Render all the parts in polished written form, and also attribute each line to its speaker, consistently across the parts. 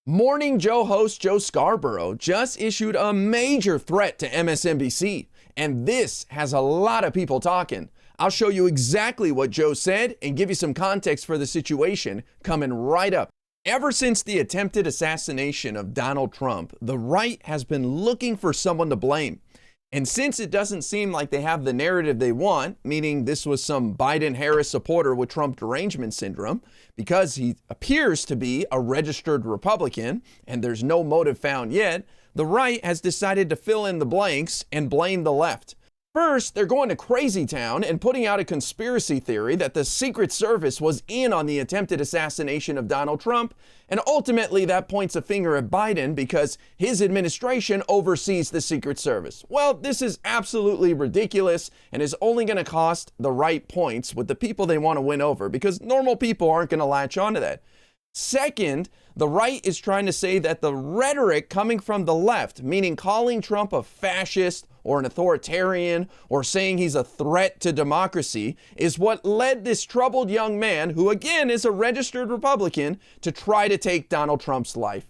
Speaker 1: Morning Joe host Joe Scarborough just issued a major threat to MSNBC, and this has a lot of people talking. I'll show you exactly what Joe said and give you some context for the situation coming right up. Ever since the attempted assassination of Donald Trump, the right has been looking for someone to blame. And since it doesn't seem like they have the narrative they want, meaning this was some Biden-Harris supporter with Trump derangement syndrome, because he appears to be a registered Republican and there's no motive found yet, the right has decided to fill in the blanks and blame the left. First, they're going to crazy town and putting out a conspiracy theory that the Secret Service was in on the attempted assassination of Donald Trump, and ultimately that points a finger at Biden because his administration oversees the Secret Service. Well, this is absolutely ridiculous and is only going to cost the right points with the people they want to win over because normal people aren't going to latch onto that. Second, the right is trying to say that the rhetoric coming from the left, meaning calling Trump a fascist or an authoritarian or saying he's a threat to democracy, is what led this troubled young man, who again is a registered Republican, to try to take Donald Trump's life.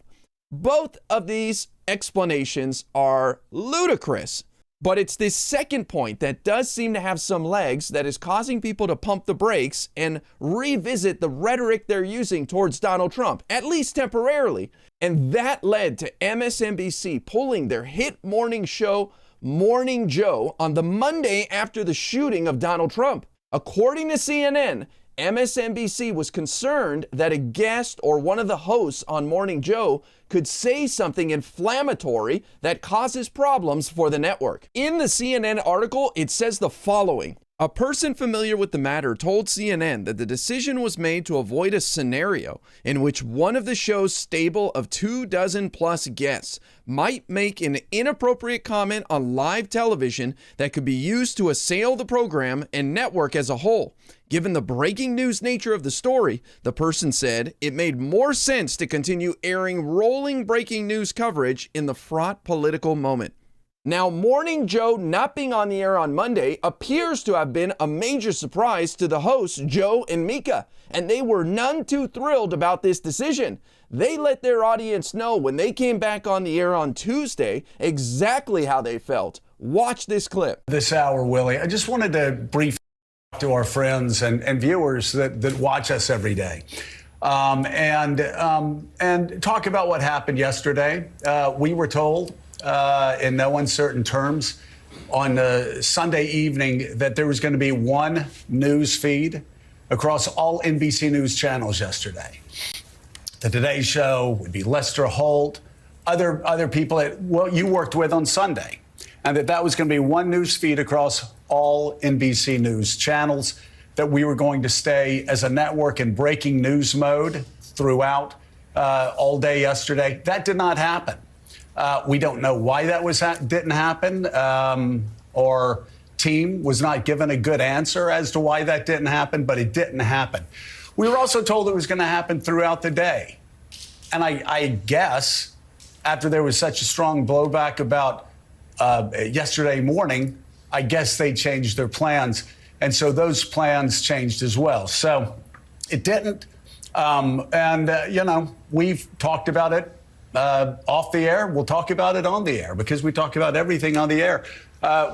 Speaker 1: Both of these explanations are ludicrous. But it's this second point that does seem to have some legs that is causing people to pump the brakes and revisit the rhetoric they're using towards Donald Trump, at least temporarily. And that led to MSNBC pulling their hit morning show, Morning Joe, on the Monday after the shooting of Donald Trump. According to CNN, MSNBC was concerned that a guest or one of the hosts on Morning Joe could say something inflammatory that causes problems for the network. In the CNN article, it says the following. A person familiar with the matter told CNN that the decision was made to avoid a scenario in which one of the show's stable of 24+ guests might make an inappropriate comment on live television that could be used to assail the program and network as a whole. Given the breaking news nature of the story, the person said it made more sense to continue airing rolling breaking news coverage in the fraught political moment. Now, Morning Joe not being on the air on Monday appears to have been a major surprise to the hosts, Joe and Mika, and they were none too thrilled about this decision. They let their audience know when they came back on the air on Tuesday exactly how they felt. Watch this clip.
Speaker 2: This hour, Willie, I just wanted to brief to our friends and viewers that watch us every day. And talk about what happened yesterday. We were told in no uncertain terms on Sunday evening that there was going to be one news feed across all NBC News channels yesterday. The Today Show would be Lester Holt, other people that you worked with on Sunday, and that was going to be one news feed across all NBC News channels, that we were going to stay as a network in breaking news mode throughout all day yesterday. That did not happen. We don't know why that didn't happen. Our team was not given a good answer as to why that didn't happen, but it didn't happen. We were also told it was going to happen throughout the day. And I guess after there was such a strong blowback about yesterday morning, I guess they changed their plans. And so those plans changed as well. So it didn't. We've talked about it off the air. We'll talk about it on the air because we talk about everything on the air.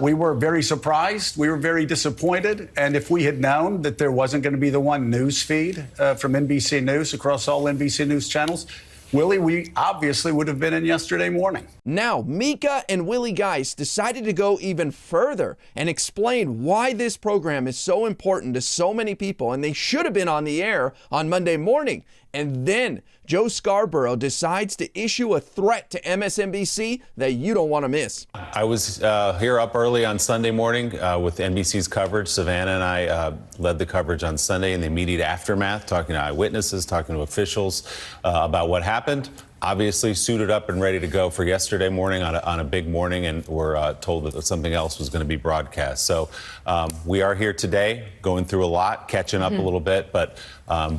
Speaker 2: We were very surprised. We were very disappointed. And if we had known that there wasn't going to be the one news feed from NBC News across all NBC News channels, Willie, we obviously would have been in yesterday morning.
Speaker 1: Now, Mika and Willie Geist decided to go even further and explain why this program is so important to so many people, and they should have been on the air on Monday morning. And then Joe Scarborough decides to issue a threat to MSNBC that you don't want to miss.
Speaker 3: I was here up early on Sunday morning with NBC's coverage. Savannah and I led the coverage on Sunday in the immediate aftermath, talking to eyewitnesses, talking to officials about what happened. Obviously suited up and ready to go for yesterday morning on a big morning, and we're told that something else was going to be broadcast. So we are here today going through a lot, catching up a little bit, but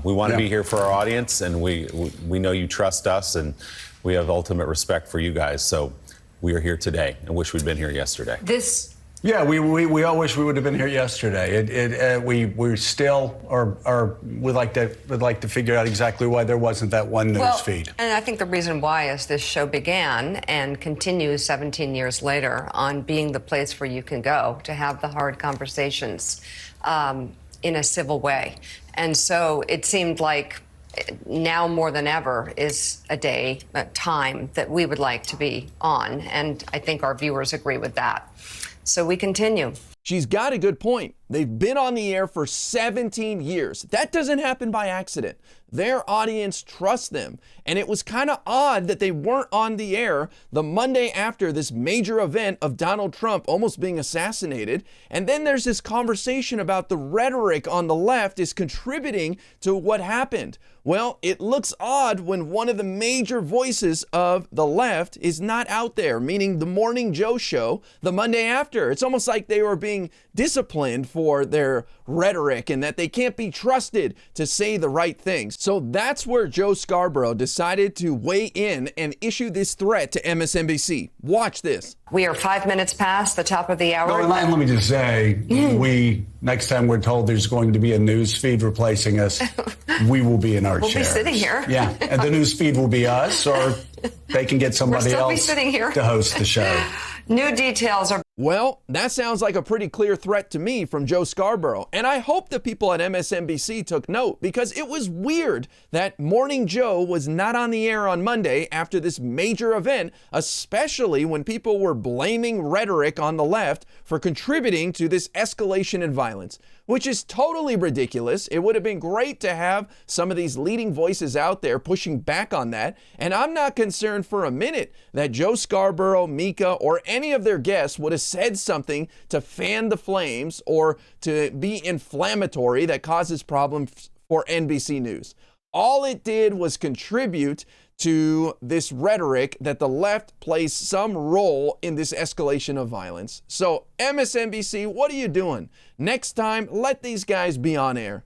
Speaker 3: we want to be here for our audience, and we know you trust us, and we have ultimate respect for you guys. So we are here today and wish we'd been here yesterday.
Speaker 4: This
Speaker 2: Yeah, we all wish we would have been here yesterday. We still would like to figure out exactly why there wasn't that one news feed.
Speaker 4: And I think the reason why is this show began and continues 17 years later on being the place where you can go to have the hard conversations in a civil way. And so it seemed like now more than ever is a time that we would like to be on. And I think our viewers agree with that. So we continue.
Speaker 1: She's got a good point. They've been on the air for 17 years. That doesn't happen by accident. Their audience trusts them. And it was kind of odd that they weren't on the air the Monday after this major event of Donald Trump almost being assassinated. And then there's this conversation about the rhetoric on the left is contributing to what happened. Well, it looks odd when one of the major voices of the left is not out there, meaning the Morning Joe show the Monday after. It's almost like they were being disciplined for their rhetoric and that they can't be trusted to say the right things. So that's where Joe Scarborough decided to weigh in and issue this threat to MSNBC. Watch this.
Speaker 4: We are 5 minutes past the top of the hour.
Speaker 2: No, and let me just say, next time we're told there's going to be a news feed replacing us, we will be in our chairs.
Speaker 4: We'll be sitting here.
Speaker 2: Yeah, and the news feed will be us, or they can get somebody else to host the show.
Speaker 4: New details are...
Speaker 1: Well, that sounds like a pretty clear threat to me from Joe Scarborough. And I hope the people at MSNBC took note, because it was weird that Morning Joe was not on the air on Monday after this major event, especially when people were blaming rhetoric on the left for contributing to this escalation in violence, which is totally ridiculous. It would have been great to have some of these leading voices out there pushing back on that. And I'm not concerned for a minute that Joe Scarborough, Mika, or any of their guests would have said something to fan the flames or to be inflammatory that causes problems for NBC News. All it did was contribute to this rhetoric that the left plays some role in this escalation of violence. So MSNBC, what are you doing? Next time, let these guys be on air.